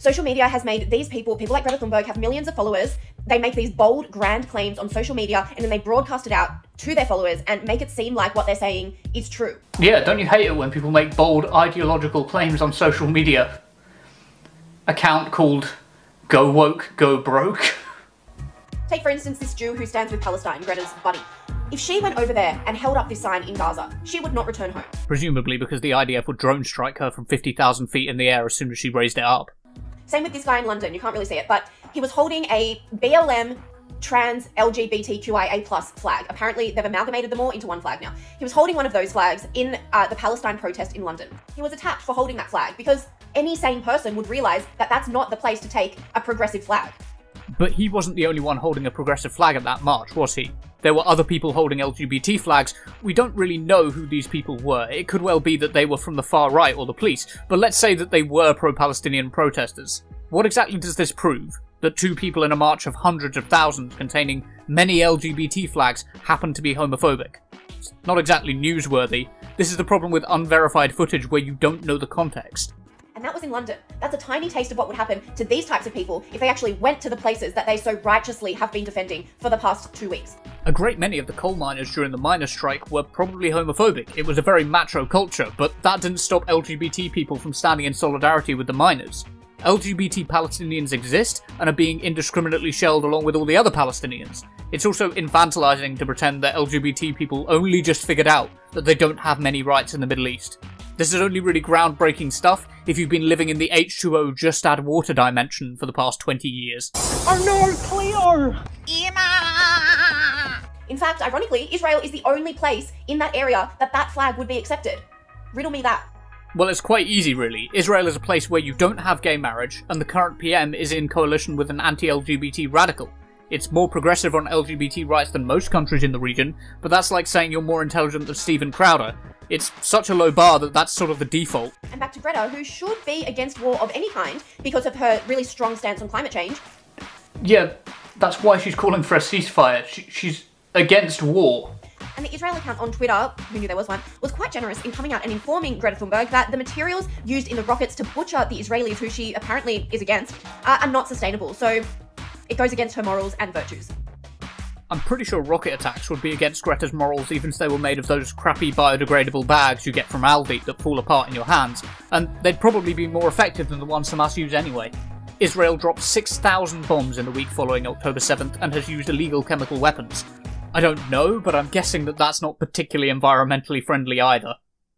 Social media has made these people like Greta Thunberg, have millions of followers. They make these bold, grand claims on social media, and then they broadcast it out to their followers and make it seem like what they're saying is true. Yeah, don't you hate it when people make bold, ideological claims on social media? Account called Go Woke, Go Broke. Take, for instance, this Jew who stands with Palestine, Greta's buddy. If she went over there and held up this sign in Gaza, she would not return home. Presumably because the IDF would drone strike her from 50,000 feet in the air as soon as she raised it up. Same with this guy in London, you can't really see it, but he was holding a BLM trans LGBTQIA+ flag. Apparently they've amalgamated them all into one flag now. He was holding one of those flags in the Palestine protest in London. He was attacked for holding that flag because any sane person would realise that that's not the place to take a progressive flag. But he wasn't the only one holding a progressive flag at that march, was he? There were other people holding LGBT flags. We don't really know who these people were. It could well be that they were from the far right or the police, but let's say that they were pro-Palestinian protesters. What exactly does this prove? That two people in a march of hundreds of thousands containing many LGBT flags happen to be homophobic? It's not exactly newsworthy. This is the problem with unverified footage where you don't know the context. And that was in London. That's a tiny taste of what would happen to these types of people if they actually went to the places that they so righteously have been defending for the past 2 weeks. A great many of the coal miners during the miners' strike were probably homophobic. It was a very macho culture, but that didn't stop LGBT people from standing in solidarity with the miners. LGBT Palestinians exist and are being indiscriminately shelled along with all the other Palestinians. It's also infantilizing to pretend that LGBT people only just figured out that they don't have many rights in the Middle East. This is only really groundbreaking stuff if you've been living in the H2O just add water dimension for the past 20 years. Oh no, Cleo! In fact, ironically, Israel is the only place in that area that flag would be accepted. Riddle me that. Well, it's quite easy really. Israel is a place where you don't have gay marriage, and the current PM is in coalition with an anti-LGBT radical. It's more progressive on LGBT rights than most countries in the region, but that's like saying you're more intelligent than Steven Crowder. It's such a low bar that that's sort of the default. And back to Greta, who should be against war of any kind because of her really strong stance on climate change. Yeah, that's why she's calling for a ceasefire. She's against war. And the Israel account on Twitter, who knew there was one, was quite generous in coming out and informing Greta Thunberg that the materials used in the rockets to butcher the Israelis, who she apparently is against, are not sustainable. So it goes against her morals and virtues. I'm pretty sure rocket attacks would be against Greta's morals even if they were made of those crappy biodegradable bags you get from Aldi that fall apart in your hands, and they'd probably be more effective than the ones Hamas use anyway. Israel dropped 6,000 bombs in the week following October 7th and has used illegal chemical weapons. I don't know, but I'm guessing that that's not particularly environmentally friendly either.